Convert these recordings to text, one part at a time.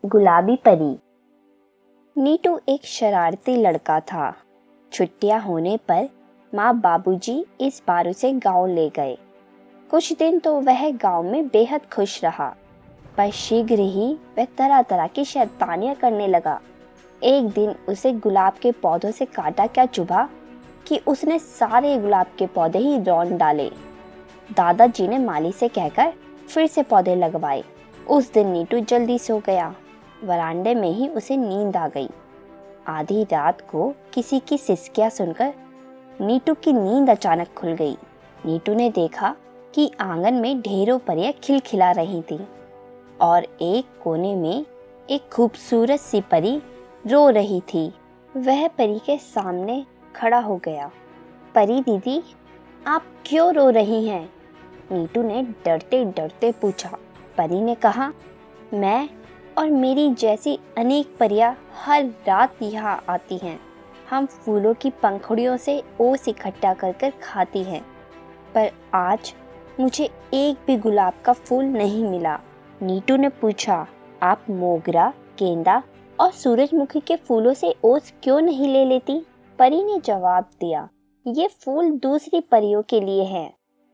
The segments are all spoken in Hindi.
गुलाबी परी। नीटू एक शरारती लड़का था। छुट्टियां होने पर माँ बाबूजी इस बार उसे गांव ले गए। कुछ दिन तो वह गांव में बेहद खुश रहा, पर शीघ्र ही वह तरह तरह की शैतानियां करने लगा। एक दिन उसे गुलाब के पौधों से कांटा क्या चुभा कि उसने सारे गुलाब के पौधे ही रौंद डाले। दादाजी ने माली से कहकर फिर से पौधे लगवाए। उस दिन नीटू जल्दी सो गया। वरांडे में ही उसे नींद आ गई। आधी रात को किसी की सिसकियां सुनकर नीटू की नींद अचानक खुल गई। नीटू ने देखा कि आंगन में ढेरों परियां खिलखिला रही थीं और एक कोने में एक खूबसूरत सी परी रो रही थी। वह परी के सामने खड़ा हो गया। परी दीदी, आप क्यों रो रही हैं? नीटू ने डरते डरते पूछा। परी ने कहा, मैं और मेरी जैसी अनेक परियां हर रात यहाँ आती हैं। हम फूलों की पंखुड़ियों से ओस इकट्ठा कर कर खाती हैं, पर आज मुझे एक भी गुलाब का फूल नहीं मिला। नीटू ने पूछा, आप मोगरा, गेंदा और सूरजमुखी के फूलों से ओस क्यों नहीं ले लेती? परी ने जवाब दिया, ये फूल दूसरी परियों के लिए हैं।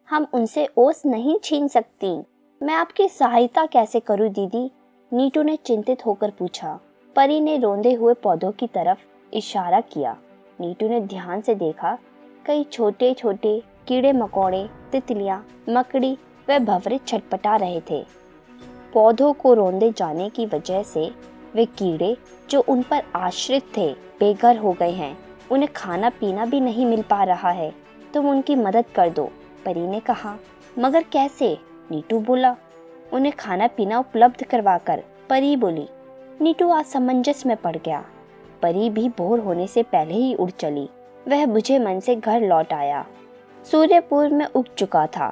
हम उनसे ओस नहीं छीन सकती। मैं आपकी सहायता कैसे करूं दीदी? नीटू ने चिंतित होकर पूछा। परी ने रोंदे हुए पौधों की तरफ इशारा किया। नीटू ने ध्यान से देखा। कई छोटे छोटे कीड़े मकोड़े, तितलियां, मकड़ी व भंवरे छटपटा रहे थे। पौधों को रोंदे जाने की वजह से वे कीड़े जो उन पर आश्रित थे बेघर हो गए हैं। उन्हें खाना पीना भी नहीं मिल पा रहा है। तुम उनकी मदद कर दो, परी ने कहा। मगर कैसे? नीटू बोला। उन्हें खाना पीना उपलब्ध करवाकर, परी बोली। नीटू असमंजस में पड़ गया। परी भी भोर होने से पहले ही उड़ चली। वह बुझे मन से घर लौट आया। सूर्य पूर्व में उग चुका था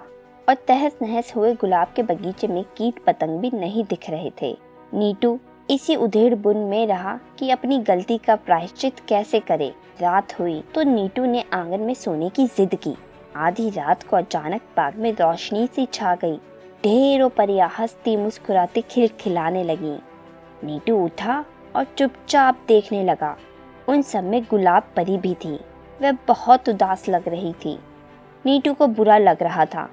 और तहस नहस हुए गुलाब के बगीचे में कीट पतंग भी नहीं दिख रहे थे। नीटू इसी उधेड़ बुन में रहा कि अपनी गलती का प्रायश्चित कैसे करे। रात हुई तो नीटू ने आंगन में सोने की जिद की। आधी रात को अचानक बाग में रोशनी सी छा गई। ढेरों परियां हंसती मुस्कुराती खिलखिलाने लगी। नीटू उठा और चुपचाप देखने लगा। उन सब में गुलाब परी भी थी। वह बहुत उदास लग रही थी। नीटू को बुरा लग रहा था।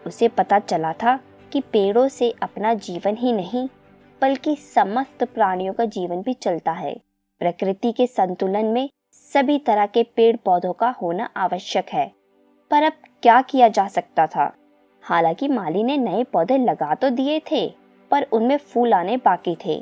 उसे पता चला था कि पेड़ों से अपना जीवन ही नहीं बल्कि समस्त प्राणियों का जीवन भी चलता है। प्रकृति के संतुलन में सभी तरह के पेड़ पौधों का होना आवश्यक है। पर अब क्या किया जा सकता था? हालांकि माली ने नए पौधे लगा तो दिए थे, पर उनमें फूल आने बाकी थे।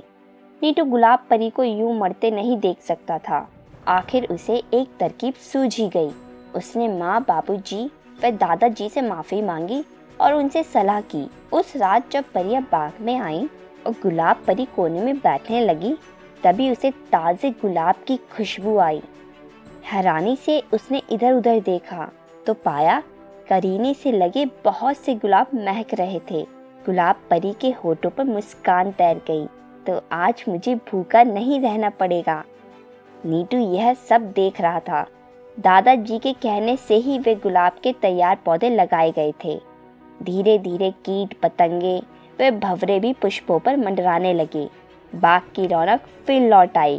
नीटू गुलाब परी को यूं मरते नहीं देख सकता था। आखिर उसे एक तरकीब सूझ ही गई। उसने माँ, बाबूजी व दादाजी से माफ़ी मांगी और उनसे सलाह की। उस रात जब परियां बाग में आईं और गुलाब परी कोने में बैठने लगी, तभी उसे ताज़े गुलाब की खुशबू आई। हैरानी से उसने इधर उधर देखा तो पाया करीने से लगे बहुत से गुलाब महक रहे थे। गुलाब परी के होठों पर मुस्कान तैर गई, तो आज मुझे भूखा नहीं रहना पड़ेगा। नीटू यह सब देख रहा था। दादाजी के कहने से ही वे गुलाब के तैयार पौधे लगाए गए थे। धीरे धीरे कीट पतंगे वे भंवरे भी पुष्पों पर मंडराने लगे। बाग की रौनक फिर लौट आई।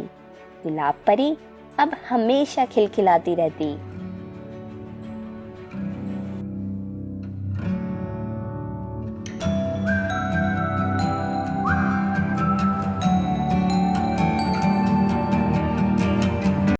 गुलाब परी अब हमेशा खिलखिलाती रहती।